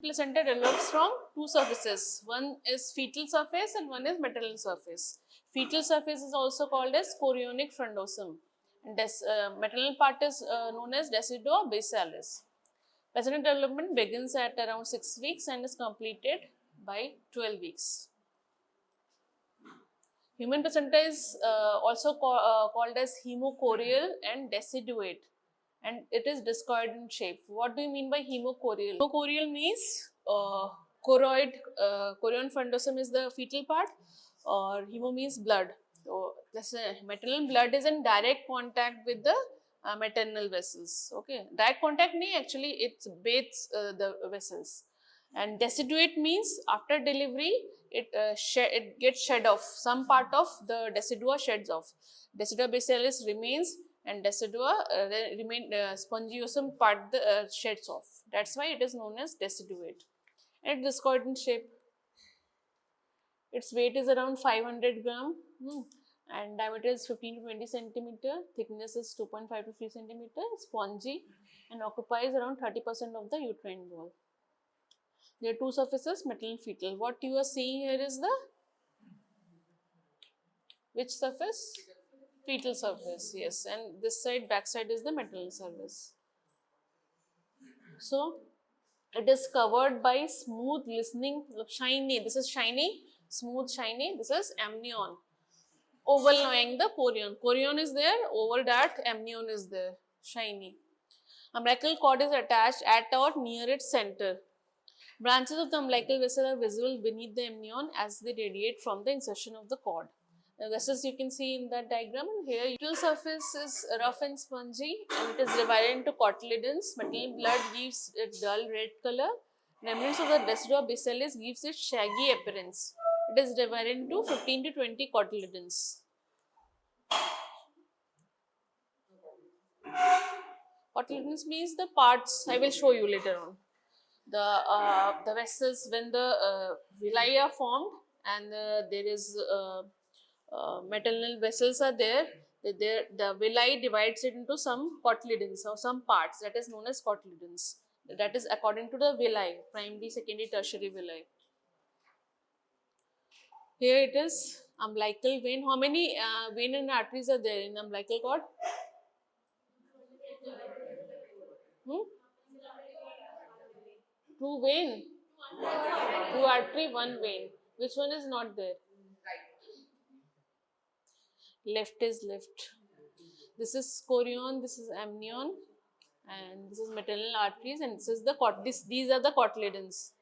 Placenta develops from two surfaces. One is fetal surface and one is maternal surface. Fetal surface is also called as chorionic frondosome. And maternal part is known as decidua basalis. Placenta development begins at around 6 weeks and is completed by 12 weeks. Human placenta is also called as hemochorial and deciduate, and it is discoid in shape. What do you mean by hemochorial? Hemochorial means chorion frondosome is the fetal part, or hemo means blood. So, this maternal blood is in direct contact with the maternal vessels. Okay, direct contact means actually it bathes the vessels. And deciduate means after delivery it gets shed off, some part of the decidua sheds off. Decidua basalis remains and decidua spongiosum part sheds off. That's why it is known as deciduate. And it is discoid in shape. Its weight is around 500 gram and diameter is 15 to 20 centimeter, thickness is 2.5 to 3 centimeter, spongy and occupies around 30% of the uterine wall. There are two surfaces, maternal and fetal. What you are seeing here is the which surface? Fetal surface, yes. And this side, back side is the maternal surface. So, it is covered by smooth, glistening, shiny. This is shiny, smooth, shiny. This is amnion. Oval knowing the chorion. Chorion is there, over that amnion is there, shiny. Umbilical cord is attached at or near its center. Branches of the umbilical vessel are visible beneath the amnion as they radiate from the insertion of the cord. Now, this is you can see in that diagram. And here, uterine surface is rough and spongy, and it is divided into cotyledons. Maternal blood gives it dull red color. Remnants of the decidua basalis gives it shaggy appearance. It is divided into 15 to 20 cotyledons. Cotyledons means the parts. I will show you later on. The vessels, when the villi are formed and there is maternal vessels are there, the villi divides it into some cotyledons or some parts, that is known as cotyledons. That is according to the villi, primary, secondary, tertiary villi. Here it is umbilical vein. How many vein and arteries are there in umbilical cord? Two vein, two artery, one vein. Which one is not there? Left is left. This is chorion, this is amnion, and this is maternal arteries, and this is the these are the cotyledons.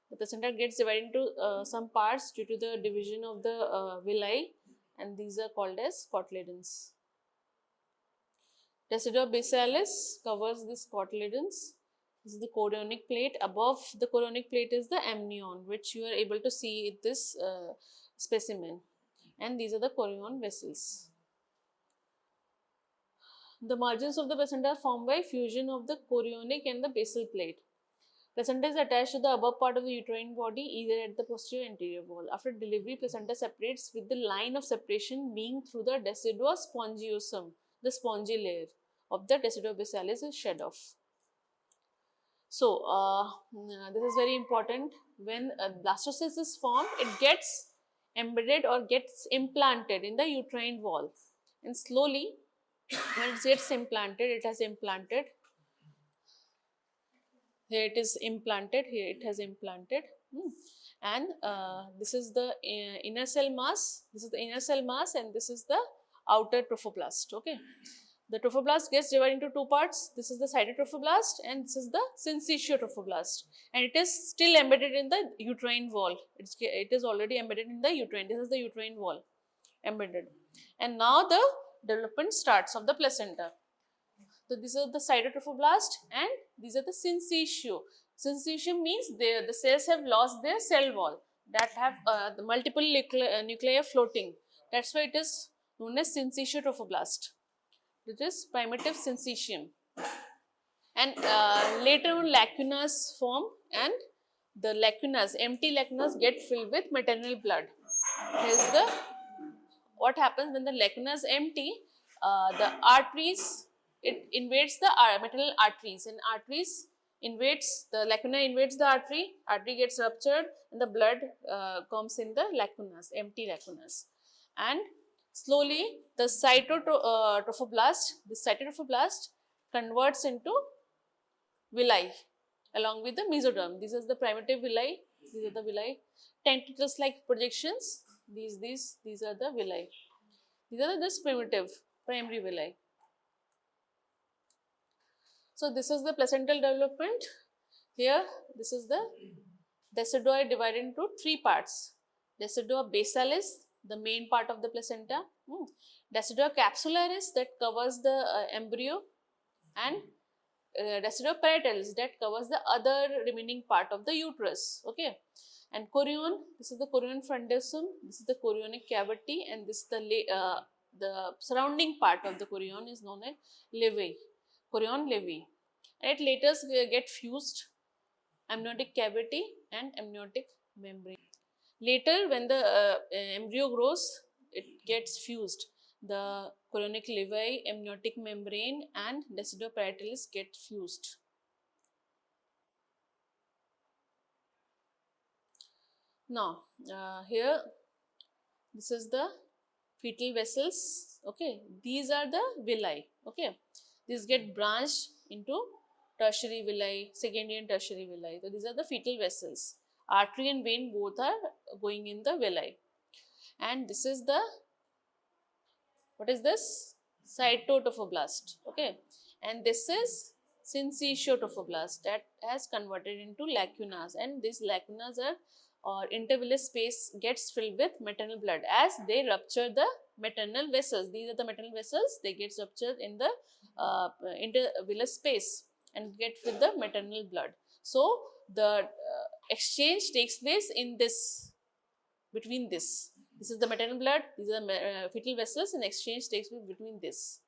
The placenta gets divided into some parts due to the division of the villi, and these are called as cotyledons. Decidua basalis covers this cotyledons. This is the chorionic plate. Above the chorionic plate is the amnion, which you are able to see in this specimen. And these are the chorion vessels. The margins of the placenta are formed by fusion of the chorionic and the basal plate. Placenta is attached to the upper part of the uterine body, either at the posterior or anterior wall. After delivery, placenta separates with the line of separation being through the decidua spongiosum. The spongy layer of the decidua basalis is shed off. So, this is very important. When blastocyst is formed, it gets embedded or gets implanted in the uterine wall, and slowly when it gets implanted, it has implanted. Here it is implanted, here it has implanted. And this is the inner cell mass, this is the inner cell mass, and this is the outer trophoblast. Okay. The trophoblast gets divided into two parts. This is the cytotrophoblast and this is the syncytial trophoblast, and it is still embedded in the uterine wall. It is already embedded in the uterine. This is the uterine wall embedded, and now the development starts of the placenta. So these are the cytotrophoblast and these are the syncytium. Syncytium means the cells have lost their cell wall, that have the multiple nuclei floating. That's why it is known as syncytial trophoblast. It is primitive syncytium. And later on lacunas form, and the lacunas, empty lacunas get filled with maternal blood. Here's the what happens when the lacuna is empty. The arteries, it invades the maternal arteries, and arteries invades, the lacuna invades the artery, artery gets ruptured and the blood comes in the lacunas, empty lacunas. And slowly the cytotrophoblast, this cytotrophoblast converts into villi along with the mesoderm. These are the primitive villi, these are the villi, tentacles like projections, these are the villi. These are just primitive primary villi. So this is the placental development. Here, this is the deciduous divided into three parts. Deciduous basalis, the main part of the placenta. Deciduous capsularis, that covers the embryo, and deciduous parietalis, that covers the other remaining part of the uterus. Okay. And chorion, this is the chorion frondosum, this is the chorionic cavity, and this is the surrounding part of the chorion is known as levy, chorion levy. And it later get fused, amniotic cavity and amniotic membrane. Later, when the embryo grows, it gets fused. The chorionic levy, amniotic membrane, and deciduous parietalis get fused. Now, here, this is the fetal vessels. Okay, these are the villi. Okay, these get branched into tertiary villi, secondary and tertiary villi. So these are the fetal vessels. Artery and vein both are going in the villi. And this is the, what is this? Cytotrophoblast. Okay, and this is syncytiotrophoblast that has converted into lacunas, and these lacunas are, or intervillous space gets filled with maternal blood as they rupture the maternal vessels. These are the maternal vessels, they get ruptured in the intervillous space and get with the maternal blood. So the exchange takes place in this, between this. This is the maternal blood, these are fetal vessels, and exchange takes place between this.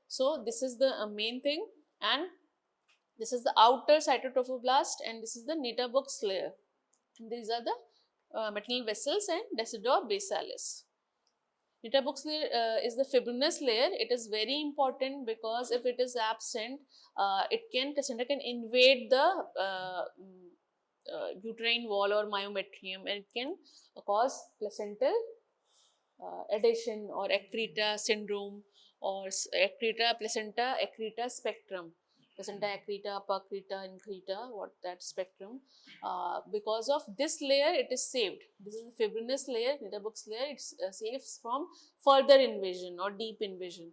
So this is the main thing, and this is the outer cytotrophoblast, and this is the Nitterbuch's layer. And these are the maternal vessels and deciduous basalis. Nitterbuch's layer is the fibrinous layer. It is very important because if it is absent, placenta can invade the uterine wall or myometrium, and it can cause placental adhesion or accreta syndrome, or accreta, placenta accreta spectrum. Placenta accreta, percreta, increta, what that spectrum. Because of this layer, it is saved. This is the fibrinous layer, Nitterbuch's layer. It saves from further invasion or deep invasion.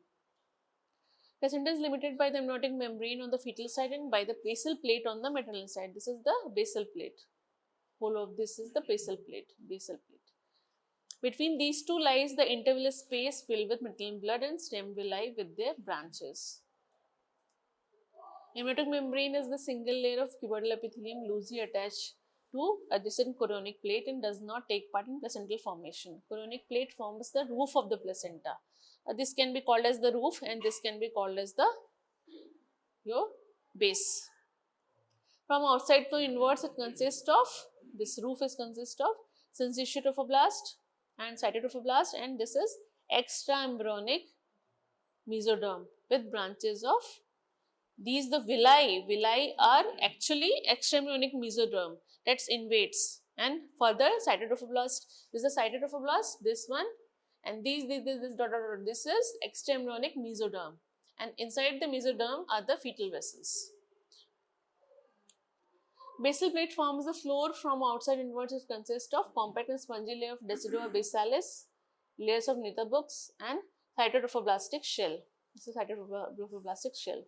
Placenta is limited by the amniotic membrane on the fetal side and by the basal plate on the maternal side. This is the basal plate. Whole of this is the basal plate. Basal plate. Between these two lies the intervillous space filled with maternal blood and stem villi with their branches. Amniotic membrane is the single layer of cuboidal epithelium loosely attached to adjacent chorionic plate and does not take part in placental formation. Chorionic plate forms the roof of the placenta. This can be called as the roof, and this can be called as the your base. From outside to inwards, it consists of, this roof is consist of syncytiotrophoblast and cytotrophoblast, and this is extraembryonic mesoderm with branches of these, the villi. Villi are actually extraembryonic mesoderm that invades, and further cytotrophoblast. This is the cytotrophoblast, this one, and this dot, this is extraembryonic mesoderm, and inside the mesoderm are the fetal vessels. Basal plate forms the floor. From outside inwards, it consists of compact and spongy layer of deciduous basalis, layers of Nitterbuchs, and cytotrophoblast shell. This is cytotrophoblast shell.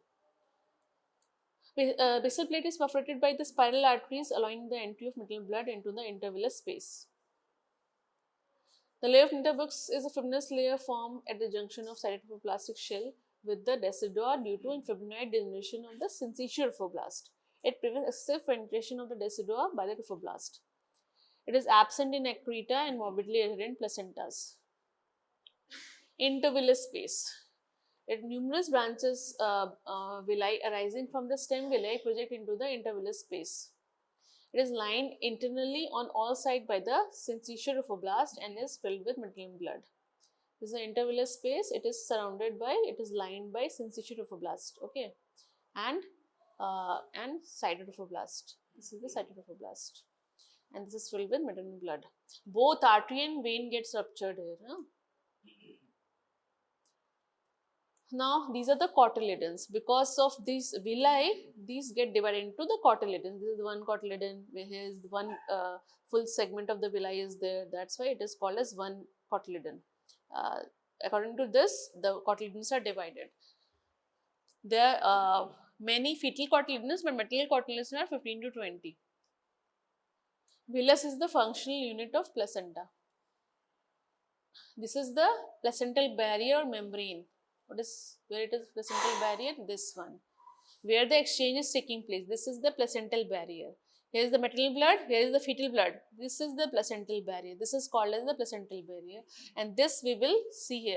Basal plate is perforated by the spiral arteries, allowing the entry of maternal blood into the intervillous space. The layer of Nitterbuchs is a fibrinous layer formed at the junction of cytotrophoblast shell with the decidua due to fibrinoid degeneration of the syncytiotrophoblasm. It prevents excessive penetration of the decidua by the trophoblast. It is absent in accreta and morbidly adherent placentas. Intervillous space. It numerous branches villi arising from the stem villi project into the intervillous space. It is lined internally on all sides by the syncytiotrophoblasm and is filled with maternal blood. This is the intervillous space. It is surrounded by, it is lined by syncytiotrophoblasm. Okay, and and cytotrophoblast. This is the cytotrophoblast, and this is filled with maternal blood. Both artery and vein gets ruptured here. Huh? Now these are the cotyledons. Because of these villi, these get divided into the cotyledons. This is one cotyledon. Here is one full segment of the villi is there. That's why it is called as one cotyledon. According to this, the cotyledons are divided. There are many fetal cotyledons, but maternal cotyledons are 15 to 20. Villus is the functional unit of placenta. This is the placental barrier or membrane. What is where it is placental barrier? This one, where the exchange is taking place. This is the placental barrier. Here is the maternal blood. Here is the fetal blood. This is the placental barrier. This is called as the placental barrier, and this we will see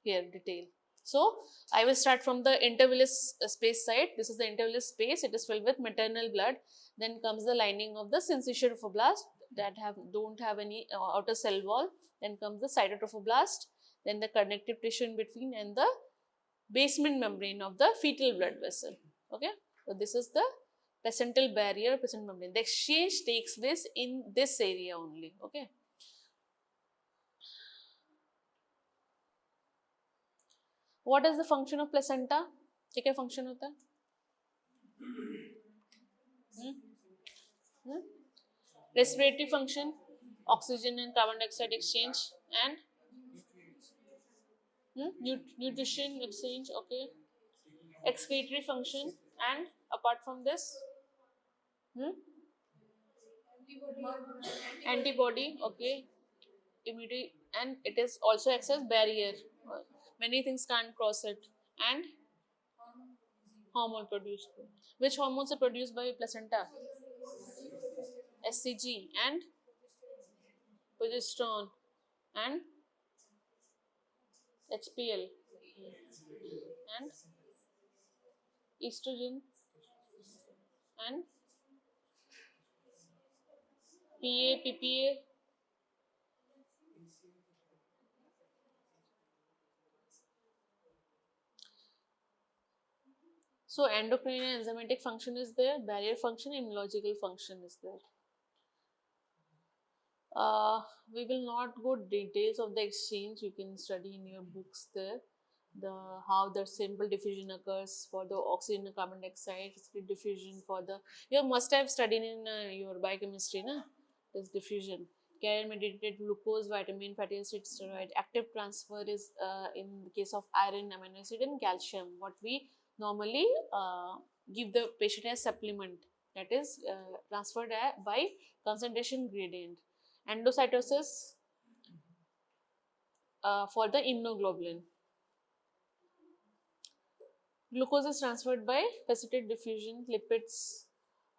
here detail. So I will start from the intervillous space side. This is the intervillous space. It is filled with maternal blood. Then comes the lining of the syncytial trophoblast that don't have any outer cell wall. Then comes the cytotrophoblast. Then the connective tissue in between, and the basement membrane of the fetal blood vessel. Okay, so this is the placental barrier, placental membrane. The exchange takes place in this area only. Okay. What is the function of placenta? क्या function होता है? Respiratory function, oxygen and carbon dioxide exchange, and nutrition exchange. Okay. Excretory function, and apart from this, antibody. Okay. Immunity, and it is also acts as barrier. Many things can't cross it, and hormone produced. Which hormones are produced by placenta? SCG and progesterone and HPL and estrogen and PA, PPA. So endocrine and enzymatic function is there, barrier function, immunological function is there. We will not go details of the exchange. You can study in your books there how the simple diffusion occurs for the oxygen and carbon dioxide, diffusion for the, you must have studied in your biochemistry, na? This diffusion, carrier mediated glucose, vitamin, fatty acid, steroid. Active transfer is in the case of iron, amino acid and calcium, what we normally give the patient as supplement, that is transferred by concentration gradient. Endocytosis for the immunoglobulin. Glucose is transferred by facilitated diffusion. Lipids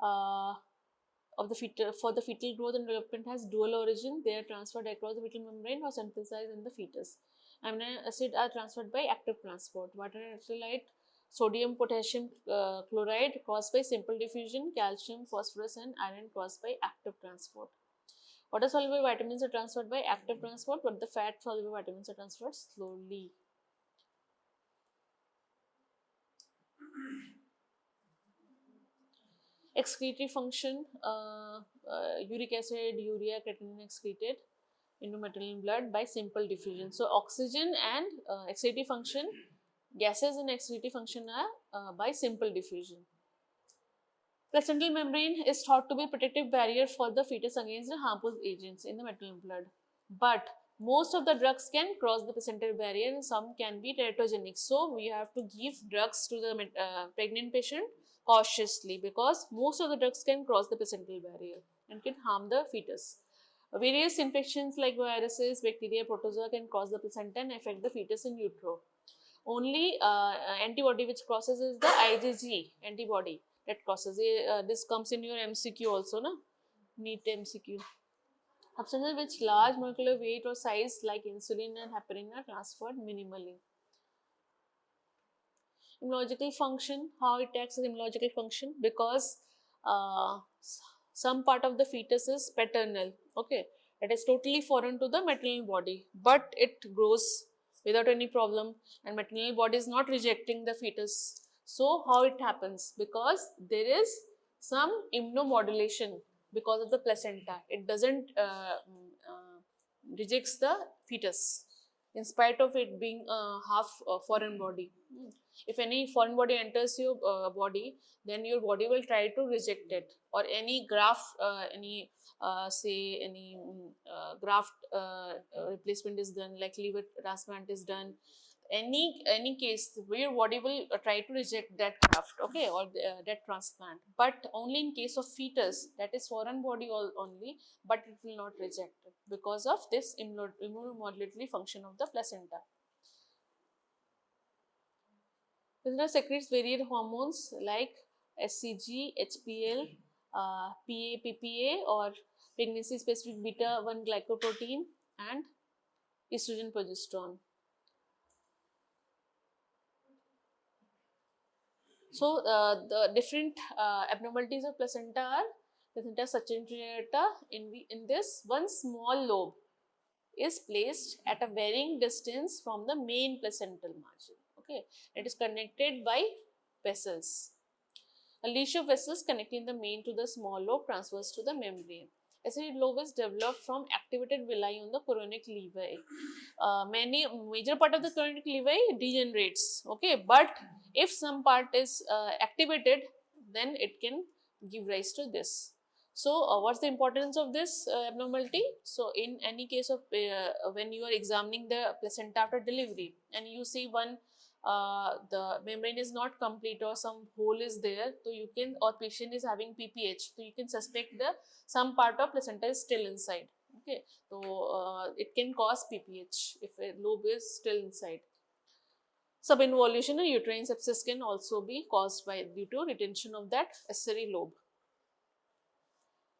of the fetal, for the fetal growth and development has dual origin. They are transferred across the fetal membrane or synthesized in the fetus. Amino acid are transferred by active transport. Water and electrolyte, sodium, potassium chloride caused by simple diffusion, calcium, phosphorus and iron caused by active transport. Water soluble vitamins are transferred by active transport, but the fat soluble vitamins are transferred slowly. Excretory function, uric acid, urea, creatinine excreted into maternal blood by simple diffusion. So oxygen and excretory function, gases in excretory function are by simple diffusion. Placental membrane is thought to be a protective barrier for the fetus against the harmful agents in the maternal blood. But most of the drugs can cross the placental barrier and some can be teratogenic. So we have to give drugs to the pregnant patient cautiously, because most of the drugs can cross the placental barrier and can harm the fetus. Various infections like viruses, bacteria, protozoa can cross the placenta and affect the fetus in utero. Only antibody which crosses is the IgG antibody that crosses. This comes in your MCQ also, na? NEET MCQ. Substances which large molecular weight or size like insulin and heparin are transferred minimally. Immunological function, how it acts as immunological function, because some part of the fetus is paternal, okay, it is totally foreign to the maternal body, but it grows without any problem and maternal body is not rejecting the fetus. So how it happens? Because there is some immunomodulation because of the placenta. It doesn't rejects the fetus in spite of it being a half foreign body. If any foreign body enters your body, then your body will try to reject it, or any graft, any say any graft replacement is done, like liver transplant is done, any case where your body will try to reject that graft, okay, or that transplant, but only in case of fetus, that is foreign body only, but it will not reject it because of this immunomodulatory function of the placenta. Placenta secretes various hormones like SCG, HPL, PA, PPA, or pregnancy specific beta 1 glycoprotein, and estrogen, progesterone. So the different abnormalities of placenta are placenta subcutaneata. In this, one small lobe is placed at a varying distance from the main placental margin. Okay, it is connected by vessels. A leash of vessels connecting the main to the small lobe transverse to the membrane. Accessory lobe is developed from activated villi on the chorionic levi. Many major part of the chorionic levi degenerates. Okay, but if some part is activated, then it can give rise to this. So, what's the importance of this abnormality? So, in any case of when you are examining the placenta after delivery, and you see one the membrane is not complete or some hole is there, so you can, or patient is having PPH, so you can suspect the some part of placenta is still inside. Okay, so it can cause PPH if a lobe is still inside. Subinvolution and uterine sepsis can also be caused by due to retention of that accessory lobe.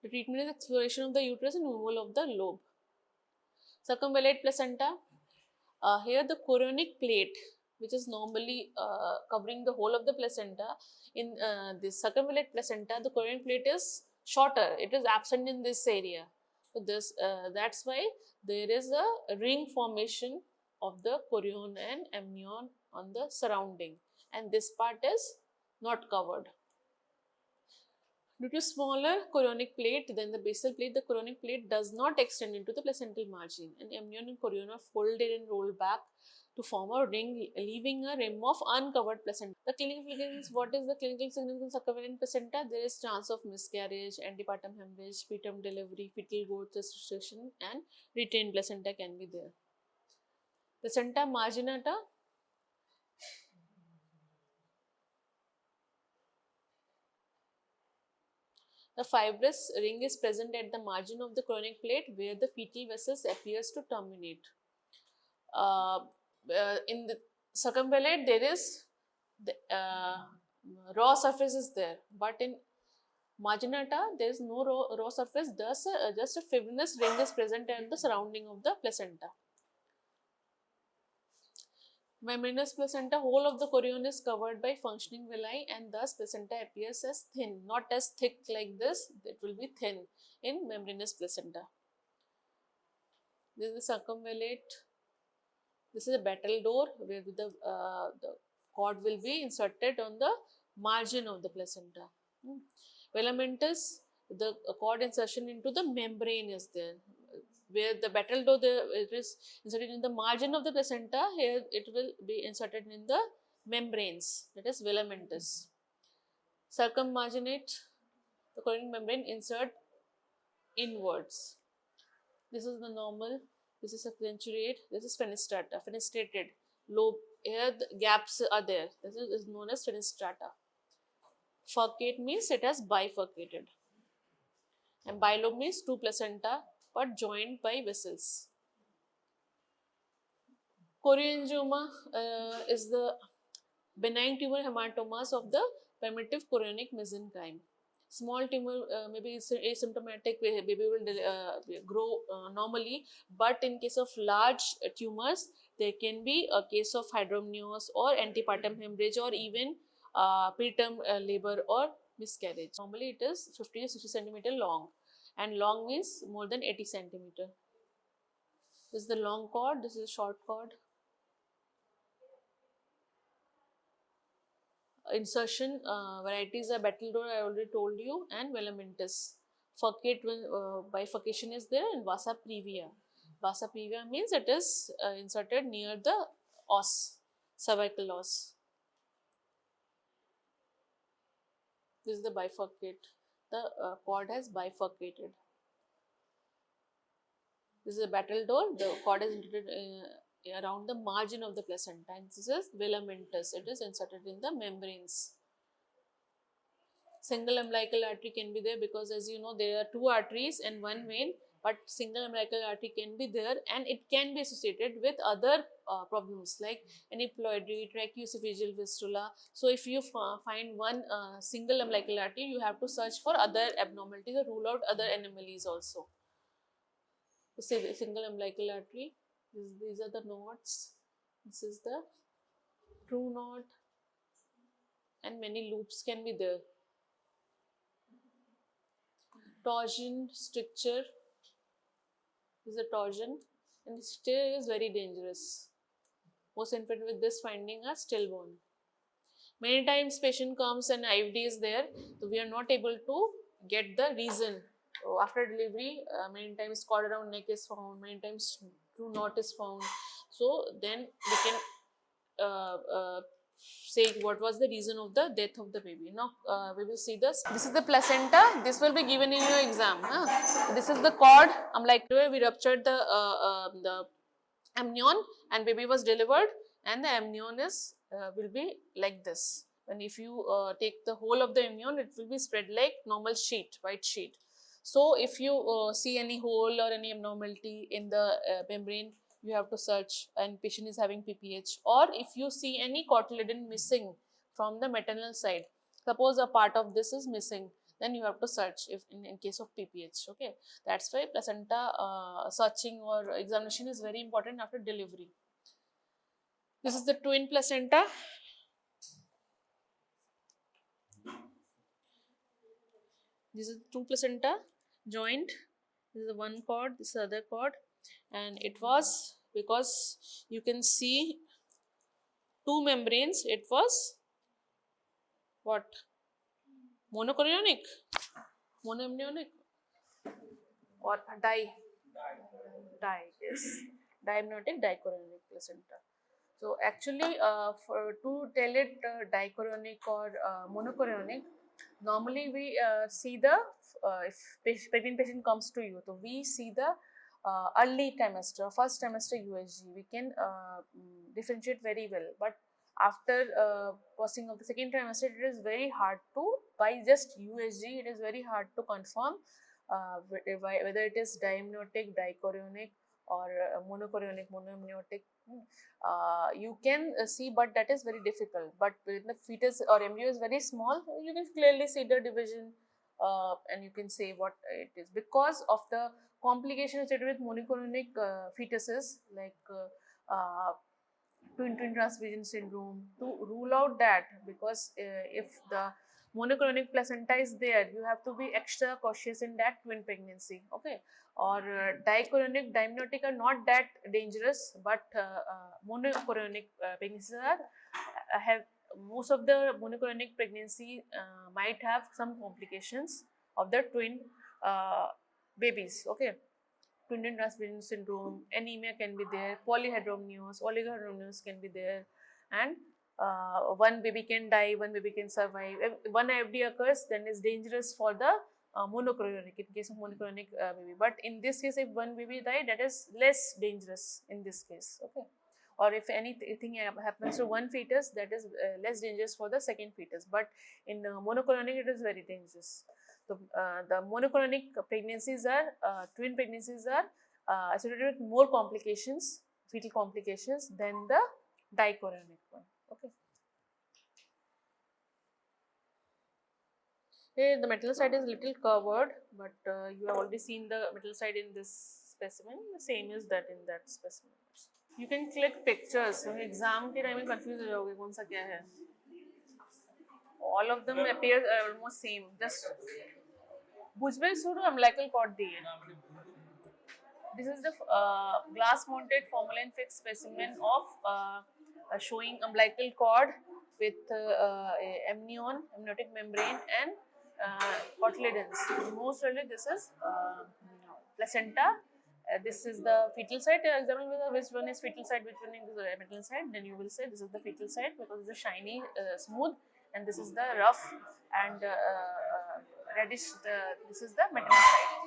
The treatment is exploration of the uterus and removal of the lobe. Circumvallate placenta. Here the chorionic plate, which is normally covering the whole of the placenta, in this circumvallate placenta, the chorionic plate is shorter. It is absent in this area. So this that's why there is a ring formation of the chorion and amnion on the surrounding, and this part is not covered. Due to smaller chorionic plate than the basal plate, the chorionic plate does not extend into the placental margin, and amnion and chorion are folded and rolled back to form a ring, leaving a rim of uncovered placenta. The clinical significance, what is the clinical significance of circumvallate placenta? There is chance of miscarriage, antepartum hemorrhage, preterm delivery, fetal growth restriction, and retained placenta can be there. Placenta marginata. The fibrous ring is present at the margin of the chorionic plate where the fetal vessels appears to terminate. In the circumvallate, there is the raw surface is there, but in marginata, there is no raw surface, thus just a fibrinous ring is present at the surrounding of the placenta. Membranous placenta, whole of the chorion is covered by functioning villi, and thus placenta appears as thin, not as thick like this, it will be thin in membranous placenta. This is the circumvallate. This is a battledore where the cord will be inserted on the margin of the placenta. Filamentous, the cord insertion into the membrane is there. Where the battledore it is inserted in the margin of the placenta, here it will be inserted in the membranes, that is filamentous. Circummarginate, the chorionic membrane insert inwards. This is the normal, this is accentuate, this is fenestrata, fenestrated lobe. Here the gaps are there, this is known as fenestrata. Furcate means it has bifurcated, and bilobe means two placenta but joined by vessels. Chorioangioma is the benign tumor hematomas of the primitive chorionic mesenchyme. Small tumor maybe it's asymptomatic, baby will grow normally, but in case of large tumors, there can be a case of hydramnios or antepartum hemorrhage, or even preterm labor or miscarriage. Normally it is 50 to 60 centimeter long, and long means more than 80 centimeter. This is the long cord, this is a short cord. Insertion varieties are Battledore, I already told you, and Velamintus. Furcate bifurcation is there, and Vasa previa. Vasa previa means it is inserted near the os, cervical os. This is the bifurcate. The cord has bifurcated. This is a Battledore. The cord is inserted around the margin of the placenta, and this is Velamintus. It is inserted in the membranes. Single umbilical artery can be there because, as you know, there are two arteries and one vein, but single umbilical artery can be there, and it can be associated with other problems like aneuploidy, tracheoesophageal fistula. So if you find one single umbilical artery, you have to search for other abnormalities or rule out other anomalies also. So the single umbilical artery, these are the knots, this is the true knot, and many loops can be there. Torsion, stricture, this is a torsion, and stricture is very dangerous. Most infants with this finding are stillborn. Many times patient comes and IVD is there, so we are not able to get the reason. So after delivery, many times cord around neck is found, many times true knot is found. So then we can say what was the reason of the death of the baby. Now we will see this. This is the placenta. This will be given in your exam. Huh? This is the cord. We ruptured the amnion and baby was delivered, and the amnion is will be like this. And if you take the whole of the amnion, it will be spread like normal sheet, white sheet. So if you see any hole or any abnormality in the membrane, you have to search, and patient is having PPH. Or if you see any cotyledon missing from the maternal side, suppose a part of this is missing, then you have to search if in case of PPH. Okay, that's why placenta searching or examination is very important after delivery. This is the twin placenta. This is two placenta joined. This is the one cord, this is the other cord, and it was, because you can see two membranes, it was what? Monochorionic, monoamnionic, or yes, diamniotic dichorionic placenta. So actually, to tell it dichorionic or monochorionic, normally we see the if pregnant patient comes to you, so we see the early trimester, first trimester USG, we can differentiate very well. But after passing of the second trimester, it is very hard to, by just USG, it is very hard to confirm whether it is diamniotic, dichorionic, or monochorionic, monoamniotic. You can see, but that is very difficult. But when the fetus or embryo is very small, you can clearly see the division, and you can say what it is, because of the complications associated with monochorionic fetuses, like twin transfusion syndrome. To rule out that, because if the monochorionic placenta is there, you have to be extra cautious in that twin pregnancy. Okay, or dichorionic, diamniotic are not that dangerous, but monochorionic pregnancies are have, most of the monochorionic pregnancy might have some complications of the twin babies. Okay, twin transfusion syndrome, anemia can be there, polyhydramnios, oligohydramnios can be there, and one baby can die, one baby can survive. If one IFD occurs, then it's dangerous for the monochorionic, in case of monochorionic baby. But in this case, if one baby died, that is less dangerous in this case. Okay, or if anything happens to one fetus, that is less dangerous for the second fetus. But in monochorionic, it is very dangerous. So the monochorionic pregnancies are twin pregnancies are associated with more complications, fetal complications, than the dichorionic one. Okay. Here the metal side is little covered, but you have already seen the metal side in this specimen. The same is that in that specimen. You can click pictures. So exam के time में confuse हो जाओगे कौन सा क्या है. All of them appear almost same. Just Bhujbal pseudo umbilical cord दिए. This is the glass mounted formalin fixed specimen of showing umbilical cord with amniotic membrane and cotyledons. Most really this is placenta. This is the fetal side. Examine whether which one is fetal side, which one is the maternal side. Then you will say this is the fetal side because it's shiny, smooth, and this is the rough and reddish. This is the maternal side.